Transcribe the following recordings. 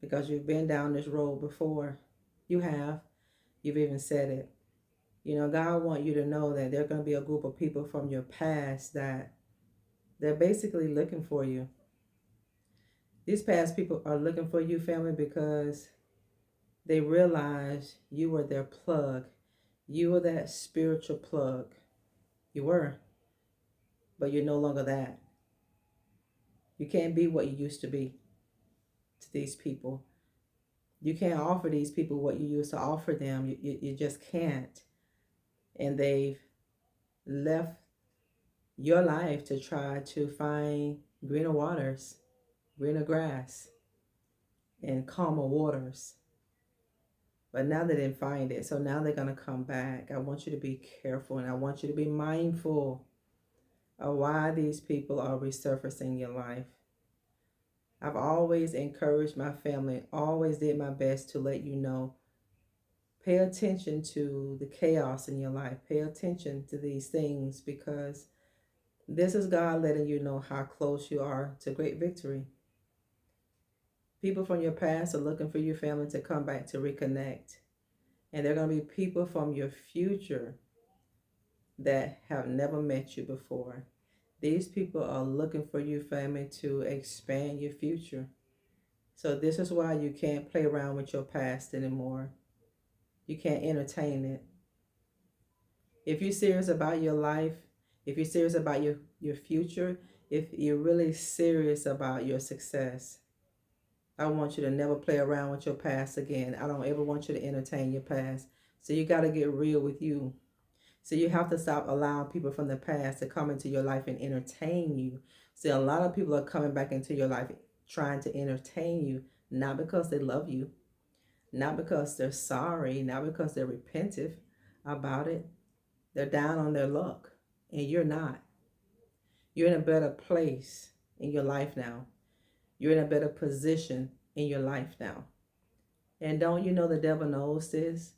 because you've been down this road before. You have. You've even said it. God wants you to know that there's going to be a group of people from your past that they're basically looking for you. These past people are looking for you, family, because they realize you were their plug. You were that spiritual plug. You were, but you're no longer that. You can't be what you used to be to these people. You can't offer these people what you used to offer them. You just can't. And they've left your life to try to find greener waters, greener grass, and calmer waters. But now they didn't find it. So now they're going to come back. I want you to be careful and I want you to be mindful of why these people are resurfacing your life. I've always encouraged my family, always did my best to let you know. Pay attention to the chaos in your life. Pay attention to these things because this is God letting you know how close you are to great victory. People from your past are looking for your family to come back to reconnect. And there are going to be people from your future that have never met you before. These people are looking for you, family, to expand your future. So this is why you can't play around with your past anymore. You can't entertain it. If you're serious about your life, if you're serious about your future, if you're really serious about your success, I want you to never play around with your past again. I don't ever want you to entertain your past. So you got to get real with you. So you have to stop allowing people from the past to come into your life and entertain you. See, a lot of people are coming back into your life trying to entertain you, not because they love you, not because they're sorry, not because they're repentive about it. They're down on their luck, and you're not. You're in a better place in your life now. You're in a better position in your life now. And don't you know the devil knows this?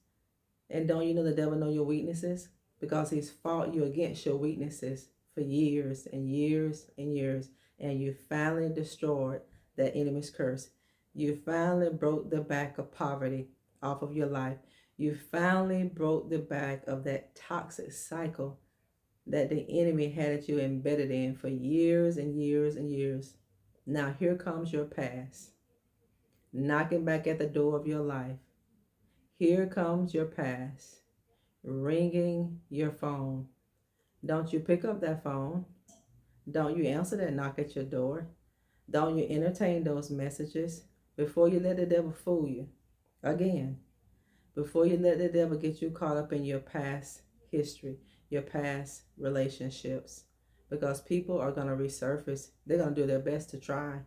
And don't you know the devil know your weaknesses? Because he's fought you against your weaknesses for years and years and years. And you finally destroyed that enemy's curse. You finally broke the back of poverty off of your life. You finally broke the back of that toxic cycle that the enemy had you embedded in for years and years and years. Now here comes your past, knocking back at the door of your life. Here comes your past, ringing your phone. Don't you pick up that phone. Don't you answer that knock at your door. Don't you entertain those messages before you let the devil fool you. Again, before you let the devil get you caught up in your past history, your past relationships. Because people are going to resurface. They're going to do their best to try.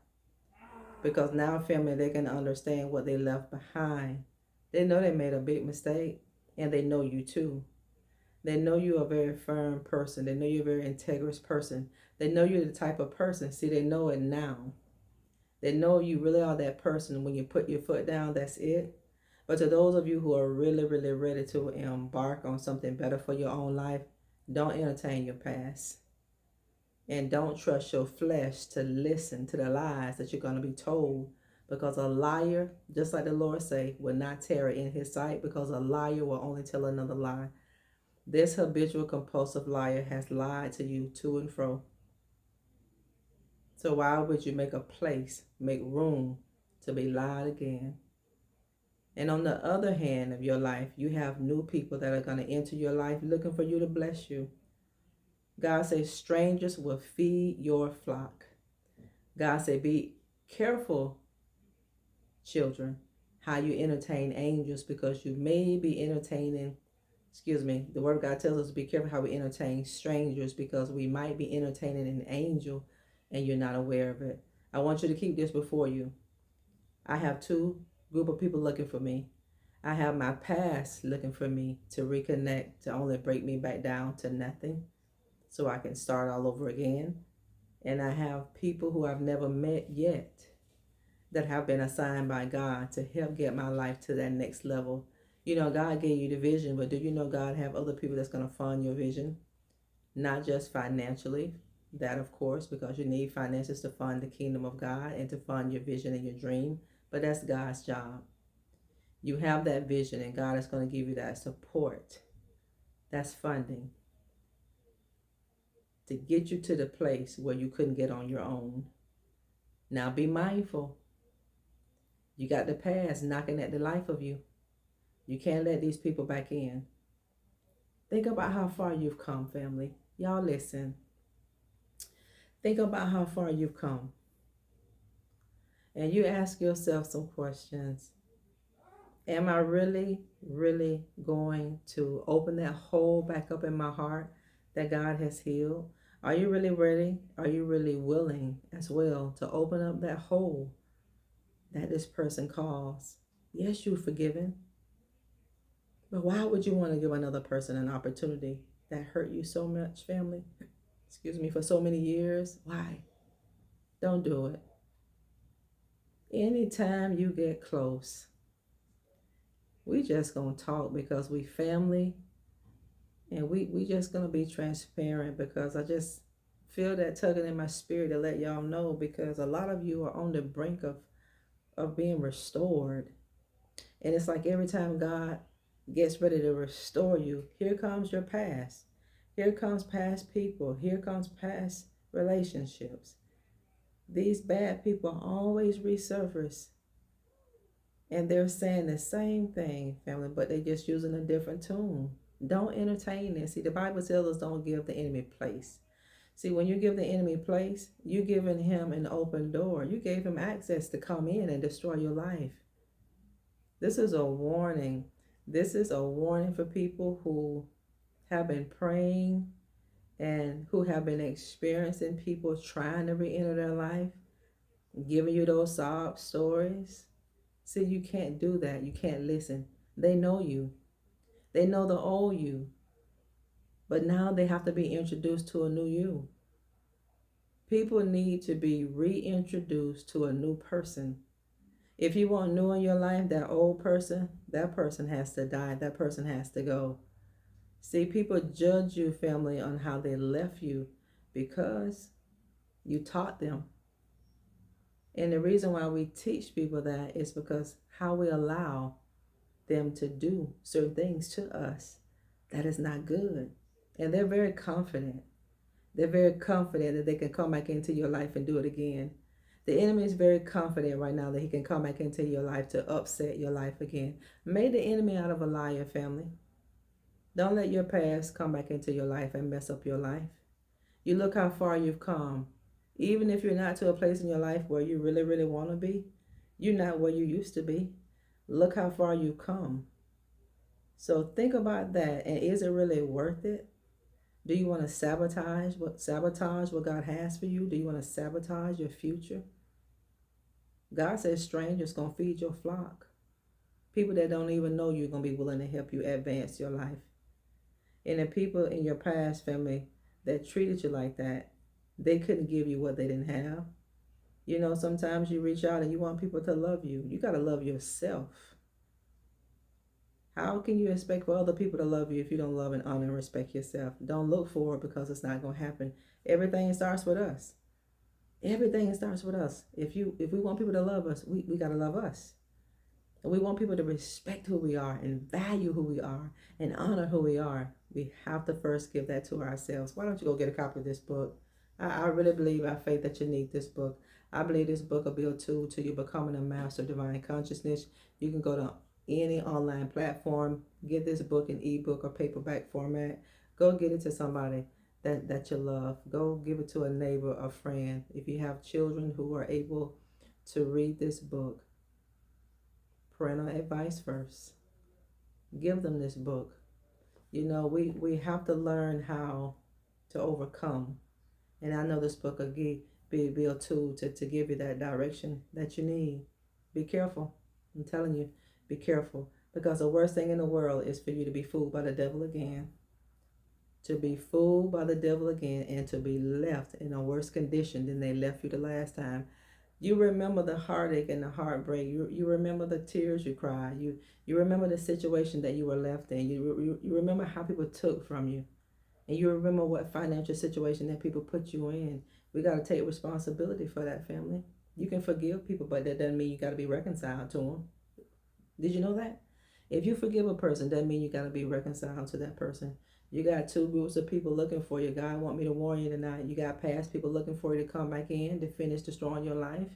Because now, family, they can understand what they left behind. They know they made a big mistake, and they know you too. They know you're a very firm person. They know you're a very integrous person. They know you're the type of person. See, they know it now. They know you really are that person. When you put your foot down, that's it. But to those of you who are really, really ready to embark on something better for your own life, don't entertain your past. And don't trust your flesh to listen to the lies that you're going to be told. Because a liar, just like the Lord say, will not tarry in his sight, because a liar will only tell another lie. This habitual compulsive liar has lied to you to and fro. So why would you make a place, make room to be lied again? And on the other hand of your life, you have new people that are going to enter your life looking for you to bless you. God says strangers will feed your flock. God said be careful, children, how you entertain angels, because you may be entertaining, the word of God tells us to be careful how we entertain strangers, because we might be entertaining an angel and you're not aware of it. I want you to keep this before you. I have two group of people looking for me. I have my past looking for me to reconnect, to only break me back down to nothing so I can start all over again. And I have people who I've never met yet that have been assigned by God to help get my life to that next level. You know, God gave you the vision, but do you know God have other people that's going to fund your vision? Not just financially, that of course, because you need finances to fund the kingdom of God and to fund your vision and your dream. But that's God's job. You have that vision, and God is going to give you that support. That's funding to get you to the place where you couldn't get on your own. Now be mindful. You got the past knocking at the life of you. You can't let these people back in. Think about how far you've come, family. Y'all listen. Think about how far you've come. And you ask yourself some questions. Am I really, really going to open that hole back up in my heart that God has healed? Are you really ready? Are you really willing as well to open up that hole that this person caused? Yes, you're forgiven. But why would you want to give another person an opportunity that hurt you so much, family? Excuse me, for so many years? Why? Don't do it. Anytime you get close, we just gonna talk because we family, and we just gonna be transparent, because I just feel that tugging in my spirit to let y'all know, because a lot of you are on the brink of being restored. And it's like every time God gets ready to restore you, here comes your past. Here comes past people. Here comes past relationships. These bad people always resurface. And they're saying the same thing, family, but they're just using a different tune. Don't entertain it. See, the Bible tells us don't give the enemy place. See, when you give the enemy place, you're giving him an open door. You gave him access to come in and destroy your life. This is a warning. This is a warning for people who have been praying and who have been experiencing people trying to re-enter their life, giving you those sob stories. See, you can't do that. You can't listen. They know you. They know the old you. But now they have to be introduced to a new you. People need to be reintroduced to a new person. If you want new in your life, that old person, that person has to die. That person has to go. See, people judge you, family, on how they left you because you taught them. And the reason why we teach people that is because how we allow them to do certain things to us, that is not good. And they're very confident. They're very confident that they can come back into your life and do it again. The enemy is very confident right now that he can come back into your life to upset your life again. Make the enemy out of a liar, family. Don't let your past come back into your life and mess up your life. You look how far you've come. Even if you're not to a place in your life where you really, really want to be, you're not where you used to be. Look how far you've come. So think about that. And is it really worth it? Do you want to sabotage what God has for you? Do you want to sabotage your future? God says strangers going to feed your flock. People that don't even know you're going to be willing to help you advance your life. And the people in your past, family, that treated you like that, they couldn't give you what they didn't have. You know, sometimes you reach out and you want people to love you. You got to love yourself. How can you expect for other people to love you if you don't love and honor and respect yourself? Don't look for it, because it's not going to happen. Everything starts with us. Everything starts with us. If we want people to love us, we got to love us. And we want people to respect who we are and value who we are and honor who we are. We have to first give that to ourselves. Why don't you go get a copy of this book? I really believe by faith that you need this book. I believe this book will be a tool to you becoming a master of divine consciousness. You can go to any online platform, get this book in ebook or paperback format. Go get it to somebody that you love. Go give it to a neighbor, a friend. If you have children who are able to read this book, parental advice first. Give them this book. You know, we have to learn how to overcome. And I know this book will be a tool to give you that direction that you need. Be careful. I'm telling you, be careful. Because the worst thing in the world is for you to be fooled by the devil again. To be fooled by the devil again, and to be left in a worse condition than they left you the last time. You remember the heartache and the heartbreak. You remember the tears you cried. You remember the situation that you were left in. You remember how people took from you. And you remember what financial situation that people put you in. We got to take responsibility for that, family. You can forgive people, but that doesn't mean you got to be reconciled to them. Did you know that? If you forgive a person, doesn't mean you got to be reconciled to that person. You got two groups of people looking for you. God want me to warn you tonight. You got past people looking for you to come back in to finish destroying your life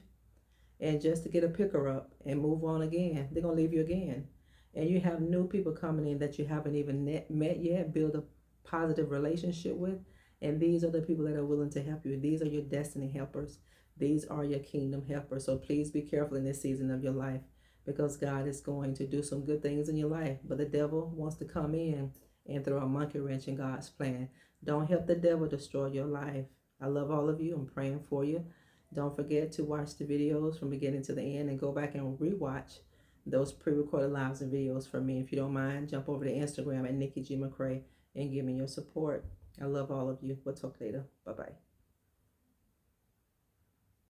and just to get a picker up and move on again. They're going to leave you again. And you have new people coming in that you haven't even met yet, build a positive relationship with. And these are the people that are willing to help you. These are your destiny helpers. These are your kingdom helpers. So please be careful in this season of your life, because God is going to do some good things in your life. But the devil wants to come in and throw a monkey wrench in God's plan. Don't help the devil destroy your life. I love all of you. I'm praying for you. Don't forget to watch the videos from beginning to the end and go back and rewatch those pre-recorded lives and videos for me. If you don't mind, jump over to Instagram at Nikki G McCray and give me your support. I love all of you. We'll talk later. Bye-bye.